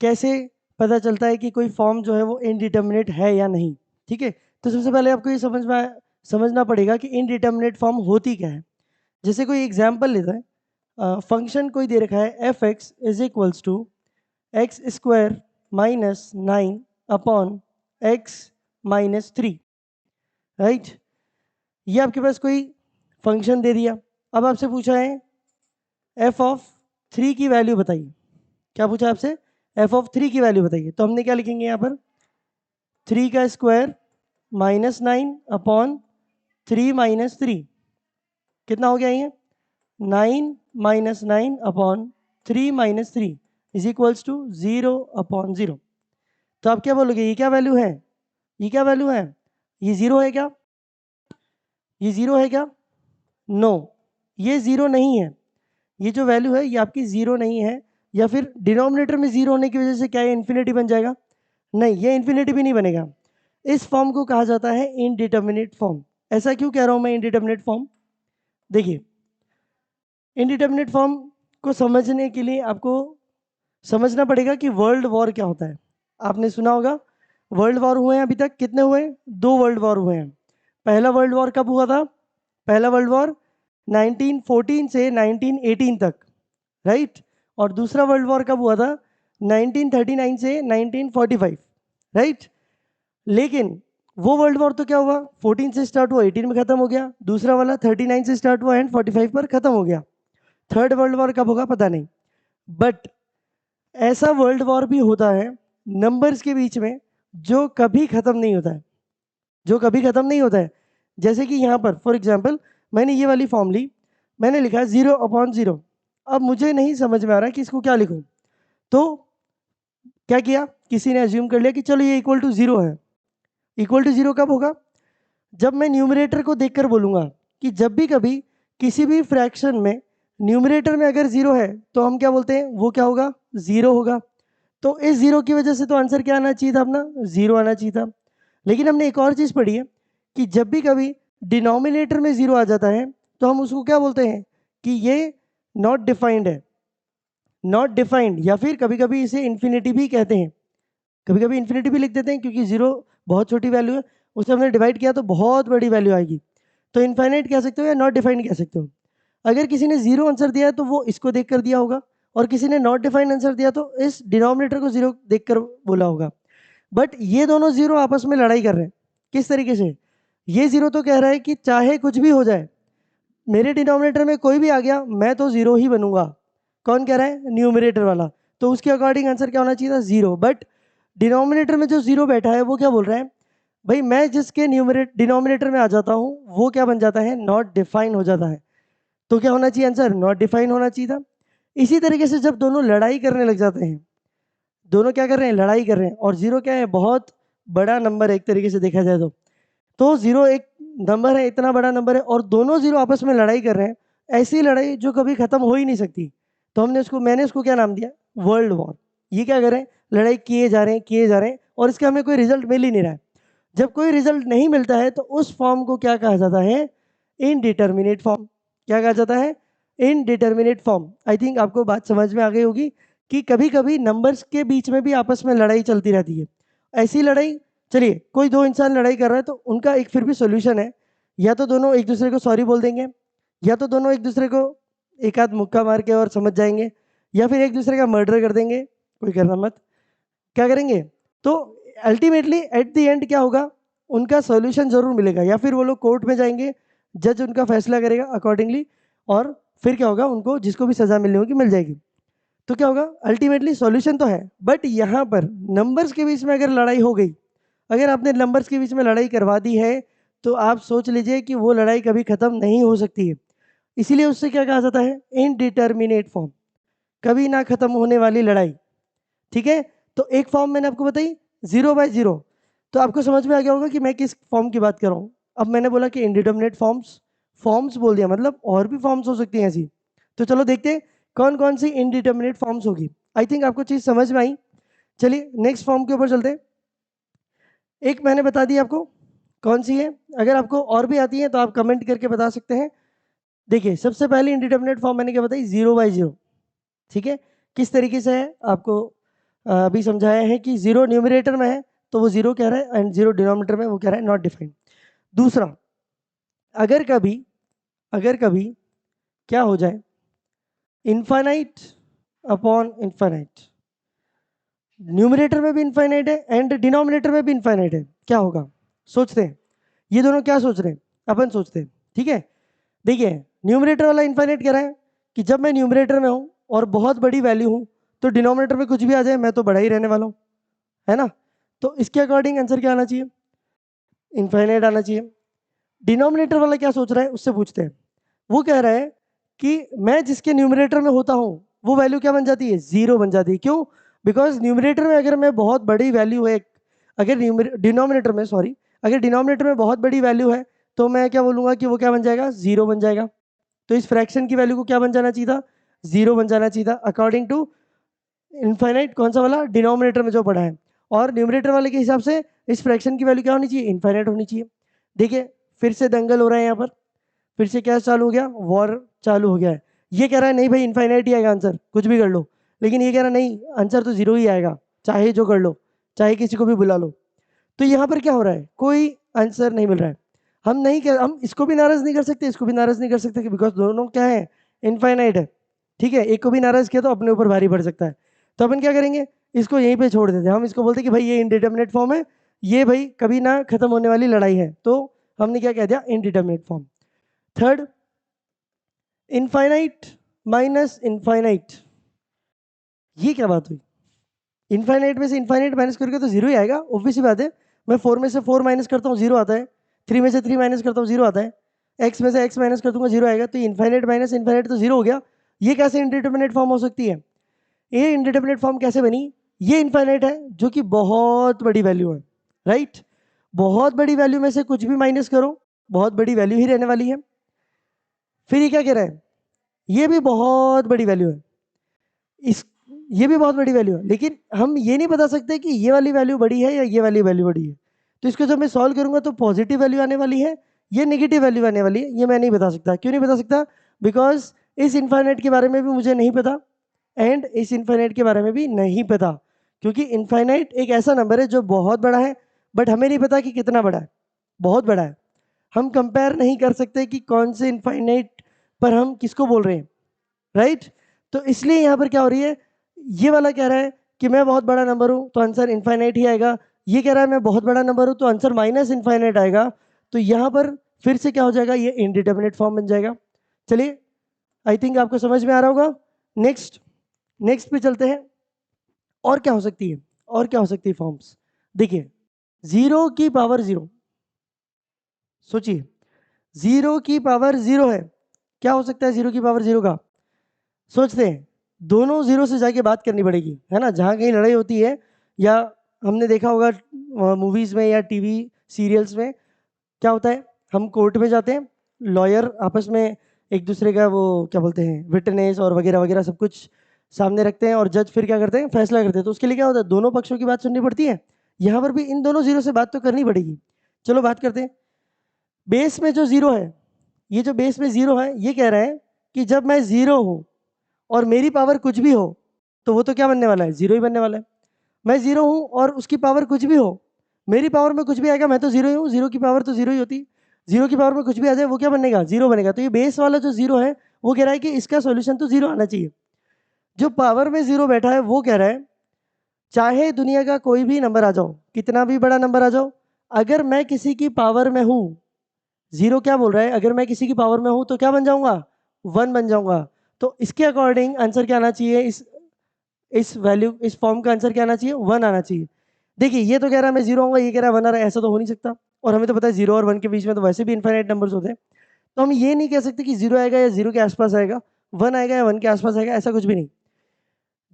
कैसे पता चलता है कि कोई फॉर्म जो है वो इनडिटर्मिनेट है या नहीं। ठीक है, तो सबसे पहले आपको ये समझना पड़ेगा कि इनडिटर्मिनेट फॉर्म होती क्या है। जैसे कोई एग्जाम्पल लेता है, फंक्शन कोई दे रखा है F X is equals to X square minus 9 upon X minus 3, right. ये आपके पास कोई फंक्शन दे दिया। अब आपसे पूछा है एफ ऑफ 3 की वैल्यू बताइए। क्या पूछा आपसे? एफ ऑफ 3 की वैल्यू बताइए। तो हमने क्या लिखेंगे यहाँ पर, 3 का स्क्वायर माइनस 9 अपॉन 3 माइनस 3, कितना हो गया ये? 9 minus 9 upon 3 minus 3 is equals to 0 upon 0। तो आप क्या बोलोगे, ये क्या वैल्यू है? ये क्या वैल्यू है? ये 0 है क्या? ये 0 है क्या? नो, ये 0 नहीं है। ये जो वैल्यू है ये आपकी 0 नहीं है। या फिर डिनोमिनेटर में 0 होने की वजह से क्या ये इन्फिनिटी बन जाएगा? नहीं, ये इन्फिनिटी भी नहीं बनेगा। इस फॉर्म को कहा जाता है इनडिटर्मिनेट फॉर्म। ऐसा क्यों कह रहा हूं मैं इनडिटर्मिनेट फॉर्म? देखिए, इनडिटर्मिनेट फॉर्म को समझने के लिए आपको समझना पड़ेगा कि वर्ल्ड वॉर क्या होता है। आपने सुना होगा वर्ल्ड वॉर हुए हैं, अभी तक कितने हुए हैं? 2 वर्ल्ड वॉर हुए हैं। पहला वर्ल्ड वॉर कब हुआ था? पहला वर्ल्ड वॉर 1914 से 1918 तक, राइट। और दूसरा वर्ल्ड वॉर कब हुआ था? 1939 से 1945, राइट। लेकिन वो वर्ल्ड वॉर तो क्या हुआ, 14 से स्टार्ट हुआ, 18 में खत्म हो गया। दूसरा वाला 39 से स्टार्ट हुआ एंड 45 पर खत्म हो गया। थर्ड वर्ल्ड वॉर कब होगा पता नहीं। बट ऐसा वर्ल्ड वॉर भी होता है नंबर्स के बीच में जो कभी खत्म नहीं होता है, जो कभी खत्म नहीं होता है। जैसे कि यहाँ पर फॉर एग्जाम्पल मैंने ये वाली फॉर्म ली, मैंने लिखा 0 अपॉन 0। अब मुझे नहीं समझ में आ रहा कि इसको क्या लिखूं। तो क्या किया, किसी ने अज्यूम कर लिया कि चलो ये इक्वल टू 0 है। इक्वल टू 0 कब होगा? जब मैं न्यूमरेटर को देखकर बोलूंगा कि जब भी कभी किसी भी फ्रैक्शन में न्यूमरेटर में अगर 0 है तो हम क्या बोलते हैं, वो क्या होगा? 0 होगा। तो इस 0 की वजह से तो आंसर क्या आना चाहिए था अपना? 0 आना चाहिए था। लेकिन हमने एक और चीज़ पढ़ी है कि जब भी कभी डिनोमिनेटर में 0 आ जाता है तो हम उसको क्या बोलते हैं कि ये नॉट डिफाइंड है। नॉट डिफाइंड, या फिर कभी कभी इसे इन्फिनिटी भी कहते हैं। कभी कभी इन्फिनिटी भी लिख देते हैं क्योंकि 0 बहुत छोटी वैल्यू है, उसे हमने डिवाइड किया तो बहुत बड़ी वैल्यू आएगी। तो इनफाइनाइट कह सकते हो या नॉट डिफाइंड कह सकते हो। अगर किसी ने 0 आंसर दिया है तो वो इसको देख कर दिया होगा, और किसी ने नॉट डिफाइंड आंसर दिया तो इस डिनोमिनेटर को 0 देख कर बोला होगा। बट ये दोनों 0 आपस में लड़ाई कर रहे हैं। किस तरीके से? ये 0 तो कह रहा है कि चाहे कुछ भी हो जाए, मेरे डिनोमिनेटर में कोई भी आ गया मैं तो 0 ही बनूंगा। कौन कह रहा है? न्यूमरेटर वाला। तो उसके अकॉर्डिंग आंसर क्या होना चाहिए था? 0। बट डिनोमिनेटर में जो 0 बैठा है वो क्या बोल रहा है, भाई मैं जिसके डिनोमिनेटर में आ जाता हूँ वो क्या बन जाता है? नॉट डिफाइन हो जाता है। तो क्या होना चाहिए आंसर? नॉट डिफाइन होना चाहिए था। इसी तरीके से जब दोनों लड़ाई करने लग जाते हैं, दोनों क्या कर रहे हैं? लड़ाई कर रहे हैं। और 0 क्या है? बहुत बड़ा नंबर है एक तरीके से देखा जाए तो 0 एक नंबर है, इतना बड़ा नंबर है, और दोनों 0 आपस में लड़ाई कर रहे हैं। ऐसी लड़ाई जो कभी खत्म हो ही नहीं सकती। तो मैंने उसको क्या नाम दिया? World war. ये क्या कर रहे हैं? लड़ाई किए जा रहे हैं, किए जा रहे हैं, और इसका हमें कोई रिजल्ट मिल ही नहीं रहा है। जब कोई रिजल्ट नहीं मिलता है तो उस फॉर्म को क्या कहा जाता है? Indeterminate form. क्या कहा जाता है? Indeterminate form. आई थिंक आपको बात समझ में आ गई होगी कि कभी कभी नंबर्स के बीच में भी आपस में लड़ाई चलती रहती है। ऐसी लड़ाई, चलिए कोई दो इंसान लड़ाई कर रहा है तो उनका एक फिर भी सोल्यूशन है, या तो दोनों एक दूसरे को सॉरी बोल देंगे, या तो दोनों एक दूसरे को एक आध मुक्का मार के और समझ जाएंगे, या फिर एक दूसरे का मर्डर कर देंगे। कोई करना मत। क्या करेंगे? तो अल्टीमेटली एट द एंड क्या होगा? उनका सॉल्यूशन जरूर मिलेगा, या फिर वो लोग कोर्ट में जाएंगे, जज उनका फैसला करेगा अकॉर्डिंगली, और फिर क्या होगा? उनको जिसको भी सजा मिलनी होगी मिल जाएगी। तो क्या होगा? अल्टीमेटली सॉल्यूशन तो है। बट यहाँ पर नंबर्स के बीच में अगर लड़ाई हो गई, अगर आपने नंबर्स के बीच में लड़ाई करवा दी है, तो आप सोच लीजिए कि वो लड़ाई कभी खत्म नहीं हो सकती है। इसीलिए उससे क्या कहा जाता है? इनडिटर्मिनेट फॉर्म, कभी ना खत्म होने वाली लड़ाई। ठीक है, तो एक फॉर्म मैंने आपको बताई 0/0। तो आपको समझ में आ गया होगा कि मैं किस फॉर्म की बात कर रहा हूँ। अब मैंने बोला कि इनडिटर्मिनेट फॉर्म्स, फॉर्म्स बोल दिया मतलब और भी फॉर्म्स हो सकती हैं ऐसी। तो चलो देखते हैं कौन कौन सी इनडिटर्मिनेट फॉर्म्स होगी। आई थिंक आपको चीज समझ में आई। चलिए नेक्स्ट फॉर्म के ऊपर चलते हैं। एक मैंने बता दी आपको कौन सी है। अगर आपको और भी आती है तो आप कमेंट करके बता सकते हैं। देखिए सबसे पहले इंडिटरमिनेट फॉर्म मैंने क्या बताई? 0/0। ठीक है, किस तरीके से है आपको अभी समझाया है कि 0 न्यूमरेटर में है तो वो 0 कह रहा है, एंड 0 डिनोमिनेटर में वो कह रहा है नॉट डिफाइंड। दूसरा, अगर कभी क्या हो जाए, इनफाइनाइट अपॉन इनफाइनाइट, न्यूमरेटर में भी इनफाइनाइट है एंड डिनोमिनेटर में भी इनफाइनाइट है, क्या होगा? सोचते हैं, ये दोनों क्या सोच रहे हैं, अपन सोचते हैं, ठीक है। देखिए, न्यूमरेटर वाला इनफाइनाइट कह रहा है कि जब मैं न्यूमरेटर में हूं और बहुत बड़ी वैल्यू हूं तो डिनोमिनेटर में कुछ भी आ जाए मैं तो बड़ा ही रहने वाला हूं, है ना। तो इसके अकॉर्डिंग आंसर क्या आना चाहिए? इनफाइनाइट आना चाहिए। डिनोमिनेटर वाला क्या सोच रहा है उससे पूछते हैं। वो कह रहा है कि मैं जिसके न्यूमरेटर में होता हूं वो वैल्यू क्या बन जाती है? 0 बन जाती है। क्यों? बिकॉज न्यूमरेटर में अगर मैं बहुत बड़ी वैल्यू है, अगर डिनोमिनेटर में, सॉरी, अगर डिनोमिनेटर में बहुत बड़ी वैल्यू है तो मैं क्या बोलूंगा कि वो क्या बन जाएगा? 0 बन जाएगा। तो इस फ्रैक्शन की वैल्यू को क्या बन जाना चाहिए था? 0 बन जाना चाहिए था अकॉर्डिंग टू इनफाइनाइट। कौन सा वाला? डिनोमिनेटर में जो पढ़ा है। और न्यूमरेटर वाले के हिसाब से इस फ्रैक्शन की वैल्यू क्या होनी चाहिए? इनफाइनाइट होनी चाहिए। देखिए, फिर से दंगल हो रहा है यहाँ पर, फिर से क्या चालू हो गया? वॉर चालू हो गया है। ये कह रहा है नहीं भाई इनफाइनाइट ही आएगा आंसर, कुछ भी कर लो। लेकिन ये कह रहा है नहीं, आंसर तो 0 ही आएगा, चाहे जो कर लो, चाहे किसी को भी बुला लो। तो यहाँ पर क्या हो रहा है? कोई आंसर नहीं मिल रहा है। हम इसको भी नाराज नहीं कर सकते, इसको भी नाराज नहीं कर सकते, बिकॉज दोनों क्या है? इनफाइनाइट है। ठीक है, एक को भी नाराज किया तो अपने ऊपर भारी पड़ सकता है। तो अपन क्या करेंगे? इसको यहीं पे छोड़ देते हैं। हम इसको बोलते हैं कि भाई ये इनडिटर्मिनेट फॉर्म है, ये भाई कभी ना खत्म होने वाली लड़ाई है। तो हमने क्या कह दिया? Indeterminate form. Third, infinite minus infinite, ये क्या बात हुई? इनफाइनाइट में से इनफाइनाइट माइनस करके तो 0 ही आएगा, ऑब्वियस सी बात है। मैं 4 में से 4 माइनस करता हूँ 0 आता है, 3 में से 3 माइनस करता हूँ 0 आता है, x में से x माइनस कर दूंगा 0 आएगा। तो इनफाइनाइट माइनस इनफाइनाइट तो 0 हो गया। ये कैसे इंडिटर्मिनेट फॉर्म हो सकती है? ये इंडिटर्मिनेट फॉर्म कैसे बनी? ये इनफाइनाइट है जो कि बहुत बड़ी वैल्यू है, राइट। बहुत बड़ी वैल्यू में से कुछ भी माइनस करो, बहुत बड़ी वैल्यू ही रहने वाली है। फिर ये क्या कह रहा है? ये भी बहुत बड़ी वैल्यू है, इस ये भी बहुत बड़ी वैल्यू है, लेकिन हम ये नहीं बता सकते कि ये वाली वैल्यू बड़ी है या ये वाली वैल्यू बड़ी है। तो इसको जब मैं सॉल्व करूंगा तो पॉजिटिव वैल्यू आने वाली है, ये नेगेटिव वैल्यू आने वाली है, ये मैं नहीं बता सकता। क्यों नहीं बता सकता? बिकॉज इस इनफाइनाइट के बारे में भी मुझे नहीं पता एंड इस इनफाइनाइट के बारे में भी नहीं पता, क्योंकि इनफाइनाइट एक ऐसा नंबर है जो बहुत बड़ा है, बट हमें नहीं पता कि कितना बड़ा है। बहुत बड़ा है, हम कंपेयर नहीं कर सकते कि कौन से इनफाइनाइट पर हम किसको बोल रहे हैं, राइट। तो इसलिए यहाँ पर क्या हो रही है? ये वाला कह रहा है कि मैं बहुत बड़ा नंबर हूँ तो आंसर इनफाइनाइट ही आएगा। ये कह रहा है मैं बहुत बड़ा नंबर हूँ तो आंसर माइनस इनफाइनाइट आएगा। तो यहाँ पर फिर से क्या हो जाएगा? ये इनडिटर्मिनेट फॉर्म बन जाएगा। चलिए, आई थिंक आपको समझ में आ रहा होगा। नेक्स्ट नेक्स्ट पे चलते हैं। और क्या हो सकती है? और क्या हो सकती है फॉर्म्स? देखिए, 0 की पावर 0, सोचिए 0 की पावर 0 है। क्या हो सकता है 0 की पावर 0 का? सोचते हैं, दोनों 0 से जाके बात करनी पड़ेगी, है ना। जहाँ कहीं लड़ाई होती है, या हमने देखा होगा मूवीज में या टीवी सीरियल्स में, क्या होता है? हम कोर्ट में जाते हैं, लॉयर आपस में एक दूसरे का वो क्या बोलते हैं, विटनेस और वगैरह वगैरह सब कुछ सामने रखते हैं, और जज फिर क्या करते हैं? फैसला करते हैं। तो उसके लिए क्या होता है? दोनों पक्षों की बात सुननी पड़ती है। यहाँ पर भी इन दोनों 0 से बात तो करनी पड़ेगी। चलो बात करते हैं। बेस में जो 0 है, ये जो बेस में 0 है, ये कह रहा है कि जब मैं 0 हूँ और मेरी पावर कुछ भी हो तो वो तो क्या बनने वाला है? 0 ही बनने वाला है। मैं 0 हूँ और उसकी पावर कुछ भी हो, मेरी पावर में कुछ भी आएगा, मैं तो 0 ही हूँ, 0 की पावर तो 0 ही होती। 0 की पावर में कुछ भी आ जाए वो क्या बनेगा? 0 बनेगा। तो ये बेस वाला जो 0 है वो कह रहा है कि इसका सोल्यूशन तो 0 आना चाहिए। जो पावर में 0 बैठा है वो कह रहा है चाहे दुनिया का कोई भी नंबर आ जाओ, कितना भी बड़ा नंबर आ जाओ, अगर मैं किसी की पावर में हूँ, 0 क्या बोल रहा है? अगर मैं किसी की पावर में हूँ तो क्या बन जाऊंगा? 1 बन जाऊंगा। तो इसके अकॉर्डिंग आंसर क्या आना चाहिए? इस वैल्यू, इस फॉर्म का आंसर क्या आना चाहिए? 1 आना चाहिए। देखिए, ये तो कह रहा है मैं 0 आऊंगा, ये कह रहा है 1 आ रहा है, ऐसा तो हो नहीं सकता। और हमें तो पता है 0 और 1 के बीच में तो वैसे भी इनफाइनाइट नंबर्स होते हैं। तो हम ये नहीं कह सकते कि 0 आएगा या 0 के आसपास आएगा, 1 आएगा या 1 के आसपास आएगा, ऐसा कुछ भी नहीं।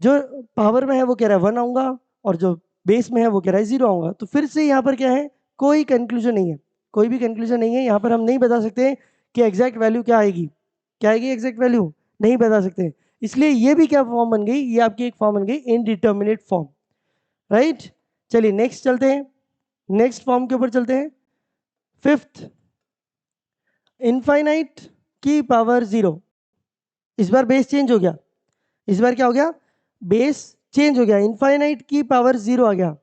जो पावर में है वो कह रहा है 1 आऊंगा, और जो बेस में है वो कह रहा है 0 आऊंगा। तो फिर से यहाँ पर क्या है? कोई कंक्लूजन नहीं है, कोई भी कंक्लूजन नहीं है। यहाँ पर हम नहीं बता सकते कि एग्जैक्ट वैल्यू क्या आएगी। क्या आएगी एग्जैक्ट वैल्यू? नहीं बता सकते। इसलिए ये भी क्या फॉर्म बन गई? ये आपकी एक फॉर्म बन गई इनडिटर्मिनेट फॉर्म, राइट। चलिए नेक्स्ट चलते हैं, नेक्स्ट फॉर्म के ऊपर चलते हैं। फिफ्थ, इनफाइनाइट की पावर 0। इस बार बेस चेंज हो गया। इस बार क्या हो गया? बेस चेंज हो गया, इनफाइनाइट की पावर 0 आ गया,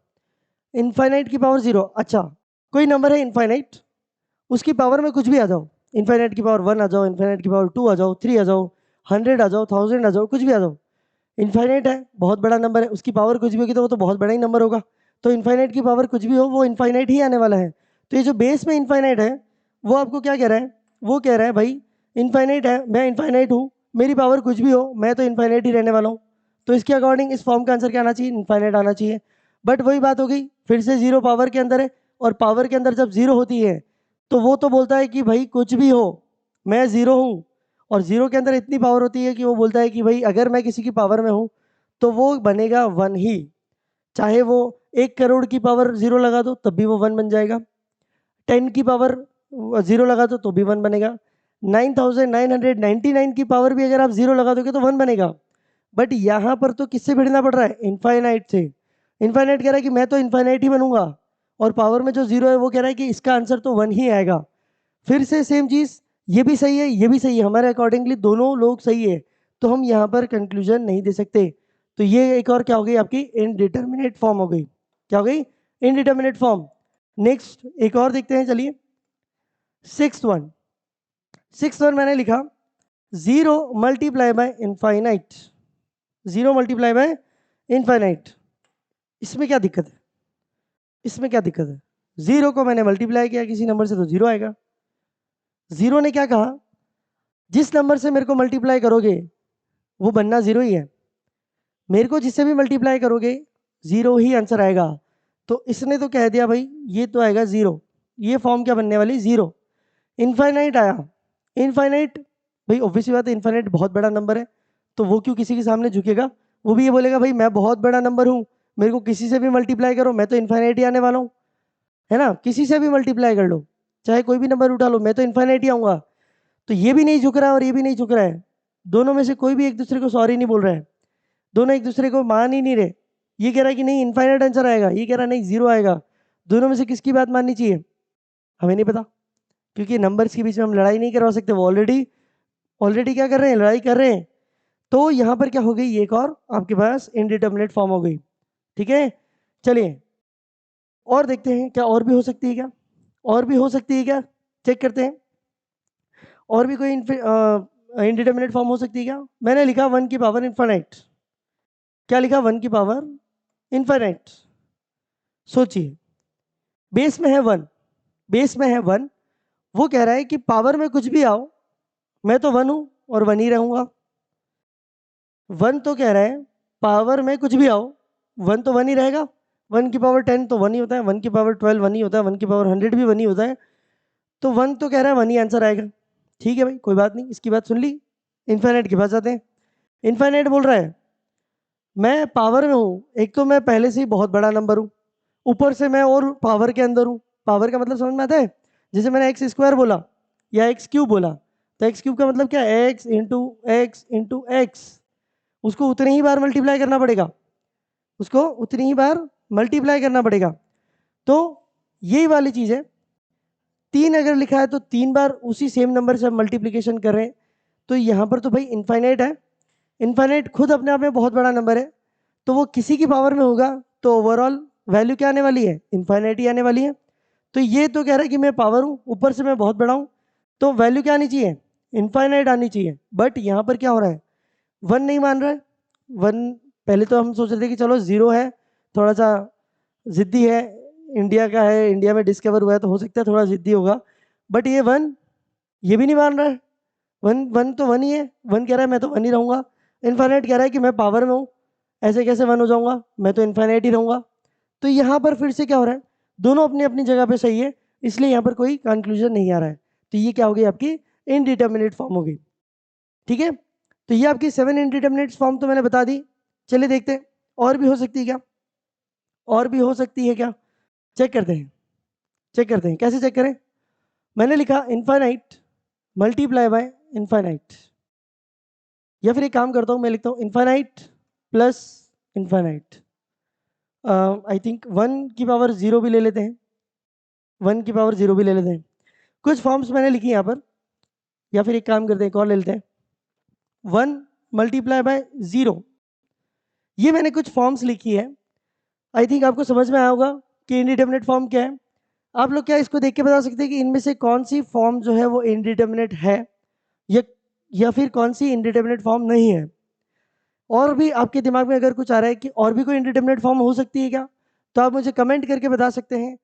इनफाइनाइट की पावर 0। अच्छा, कोई नंबर है इनफाइनाइट, उसकी पावर में कुछ भी आ जाओ, इनफाइनाइट की पावर 1 आ जाओ, इनफाइनाइट की पावर 2 आ जाओ, 3 आ जाओ, 100 आ जाओ, 1000 आ जाओ, कुछ भी आ जाओ, इनफाइनाइट है, बहुत बड़ा नंबर है, उसकी पावर कुछ भी होगी तो वो तो बहुत बड़ा ही नंबर होगा। तो इनफाइनाइट की पावर कुछ भी हो वो इनफाइनाइट ही आने वाला है। तो ये जो बेस में इनफाइनाइट है वो आपको क्या कह रहा है, वो कह रहा है भाई इनफाइनाइट है, मैं इनफाइनाइट हूँ, मेरी पावर कुछ भी हो मैं तो इनफाइनाइट ही रहने वाला हूँ। तो इसके अकॉर्डिंग इस फॉर्म का आंसर क्या आना चाहिए, इनफाइनाइट आना चाहिए। बट वही बात हो गई, फिर से जीरो पावर के अंदर है, और पावर के अंदर जब जीरो होती है तो वो तो बोलता है कि भाई कुछ भी हो मैं जीरो हूँ, और जीरो के अंदर इतनी पावर होती है कि वो बोलता है कि भाई अगर मैं किसी की पावर में हूँ तो वो बनेगा 1 ही, चाहे वो 1 करोड़ की पावर जीरो लगा दो तब भी वो 1 बन जाएगा, 10 की पावर जीरो लगा दो तो भी 1 बनेगा, 9999 की पावर भी अगर आप जीरो लगा दोगे तो 1 बनेगा। बट यहाँ पर तो किससे भिड़ना पड़ रहा है, इनफाइनाइट से। इनफाइनाइट कह रहा है कि मैं तो इनफाइनाइट ही बनूंगा, और पावर में जो जीरो है वो कह रहा है कि इसका आंसर तो 1 ही आएगा। फिर से सेम चीज, ये भी सही है ये भी सही है, हमारे अकॉर्डिंगली दोनों लोग सही है, तो हम यहाँ पर कंक्लूजन नहीं दे सकते। तो ये एक और क्या हो गई आपकी इनडिटर्मिनेट फॉर्म हो गई, क्या हो गई, इनडिटर्मिनेट फॉर्म। नेक्स्ट एक और देखते हैं, चलिए सिक्स वन मैंने लिखा, zero multiply by infinite, zero multiply by infinite. इसमें क्या दिक्कत है, इसमें क्या दिक्कत है, जीरो को मैंने मल्टीप्लाई किया किसी नंबर से तो जीरो आएगा। जीरो ने क्या कहा, जिस नंबर से मेरे को मल्टीप्लाई करोगे वो बनना जीरो ही है, मेरे को जिससे भी मल्टीप्लाई करोगे जीरो ही आंसर आएगा। तो इसने तो कह दिया भाई ये तो आएगा जीरो, ये फॉर्म क्या बनने वाली, जीरो। इनफाइनाइट आया, इनफाइनाइट भाई ऑब्वियसली बात है, इनफाइनाइट बहुत बड़ा नंबर है, तो वो क्यों किसी के सामने झुकेगा, वो भी ये बोलेगा भाई मैं बहुत बड़ा नंबर हूँ, मेरे को किसी से भी मल्टीप्लाई करो मैं तो इनफाइनाइट ही आने वाला हूँ, है ना, किसी से भी मल्टीप्लाई कर लो, चाहे कोई भी नंबर उठा लो मैं तो इनफाइनाइट ही आऊंगा। तो ये भी नहीं झुक रहा है और ये भी नहीं झुक रहा है, दोनों में से कोई भी एक दूसरे को सॉरी नहीं बोल रहा है, दोनों एक दूसरे को मान ही नहीं रहे। ये कह रहा है कि नहीं इनफाइनाइट आंसर आएगा, ये कह रहा है नहीं जीरो आएगा। दोनों में से किसकी बात माननी चाहिए, हमें नहीं पता, क्योंकि नंबर्स के बीच में हम लड़ाई नहीं करवा सकते, वो ऑलरेडी ऑलरेडी क्या कर रहे हैं, लड़ाई कर रहे हैं। तो यहाँ पर क्या हो गई, एक और आपके पास इनडिटर्मिनेट फॉर्म हो गई। ठीक है, चलिए और देखते हैं क्या और भी हो सकती है क्या, और भी हो सकती है क्या, चेक करते हैं और भी कोई इनडिटर्मिनेट फॉर्म हो सकती है क्या। मैंने लिखा 1 की पावर इनफाइनाइट, क्या लिखा, 1 की पावर इनफाइनाइट। सोचिए बेस में है 1, बेस में है 1, वो कह रहा है कि पावर में कुछ भी आओ मैं तो 1 हूं और 1 ही रहूंगा। 1 तो कह रहा है पावर में कुछ भी आओ 1 तो 1 ही रहेगा, 1 की पावर 10 तो 1 ही होता है, 1 की पावर 12 1 ही होता है, 1 की पावर 100 भी 1 ही होता है। तो 1 तो कह रहा है 1 ही आंसर आएगा। ठीक है भाई कोई बात नहीं, इसकी बात सुन ली। इनफाइनाइट के पास जाते हैं। इनफाइनाइट बोल रहा है मैं पावर में हूँ, एक तो मैं पहले से ही बहुत बड़ा नंबर हूँ, ऊपर से मैं और पावर के अंदर हूँ। पावर का मतलब समझ में आता है, जैसे मैंने एक्स स्क्वायर बोला या एक्स क्यूब बोला, तो एक्स क्यूब का मतलब क्या, x into x into x, उसको उतनी ही बार मल्टीप्लाई करना पड़ेगा, उसको उतनी ही बार मल्टीप्लाई करना पड़ेगा। तो यही वाली चीज है, 3 अगर लिखा है तो 3 बार उसी सेम नंबर से हम मल्टीप्लीकेशन कर रहे हैं। तो यहाँ पर तो भाई इनफाइनाइट है, इनफाइनाइट खुद अपने आप में बहुत बड़ा नंबर है, तो वो किसी की पावर में होगा तो ओवरऑल वैल्यू क्या आने वाली है, इनफाइनाइट ही आने वाली है। तो ये तो कह रहा है कि मैं पावर हूँ, ऊपर से मैं बहुत बड़ा हूँ, तो वैल्यू क्या आनी चाहिए, इनफाइनाइट आनी चाहिए। बट यहाँ पर क्या हो रहा है, 1 नहीं मान रहा है, 1 पहले तो हम सोच रहे थे कि चलो जीरो है, थोड़ा सा जिद्दी है, इंडिया का है, इंडिया में डिस्कवर हुआ है तो हो सकता है थोड़ा जिद्दी होगा। बट ये 1 ये भी नहीं मान रहा है, 1 1 तो 1 ही है, 1 कह रहा है मैं तो 1 ही रहूंगा। इनफाइनाइट कह रहा है कि मैं पावर में हूँ, ऐसे कैसे 1 हो जाऊंगा, मैं तो इनफाइनाइट ही रहूंगा। तो यहाँ पर फिर से क्या हो रहा है, दोनों अपनी अपनी जगह पे सही है, इसलिए यहाँ पर कोई कंक्लूजन नहीं आ रहा है। तो ये क्या हो गई आपकी इनडिटर्मिनेट फॉर्म हो गई। ठीक है, तो ये आपकी 7 इनडिटर्मिनेट फॉर्म तो मैंने बता दी। चलिए देखते हैं और भी हो सकती है क्या, और भी हो सकती है क्या, चेक करते हैं, चेक करते हैं कैसे चेक करें। मैंने लिखा इनफाइनाइट मल्टीप्लाई बाय इनफाइनाइट, या फिर एक काम करता हूँ मैं लिखता हूँ infinite plus infinite. I think 1 की पावर 0 भी ले लेते हैं, 1 की पावर 0 भी ले लेते हैं। कुछ फॉर्म्स मैंने लिखी यहाँ पर, या फिर एक काम करते हैं एक और ले लेते हैं, 1 मल्टीप्लाई बाय 0, ये मैंने कुछ फॉर्म्स लिखी है, आई थिंक आपको समझ में आया होगा कि इनडिटर्मिनेट फॉर्म क्या है। आप लोग क्या इसको देख के बता सकते हैं कि इनमें से कौन सी फॉर्म जो है वो इनडिटर्मिनेट है या या फिर कौन सी इनडिटर्मिनेट फॉर्म नहीं है? और भी आपके दिमाग में अगर कुछ आ रहा है कि और भी कोई इनडिटर्मिनेट फॉर्म हो सकती है क्या, तो आप मुझे कमेंट करके बता सकते हैं।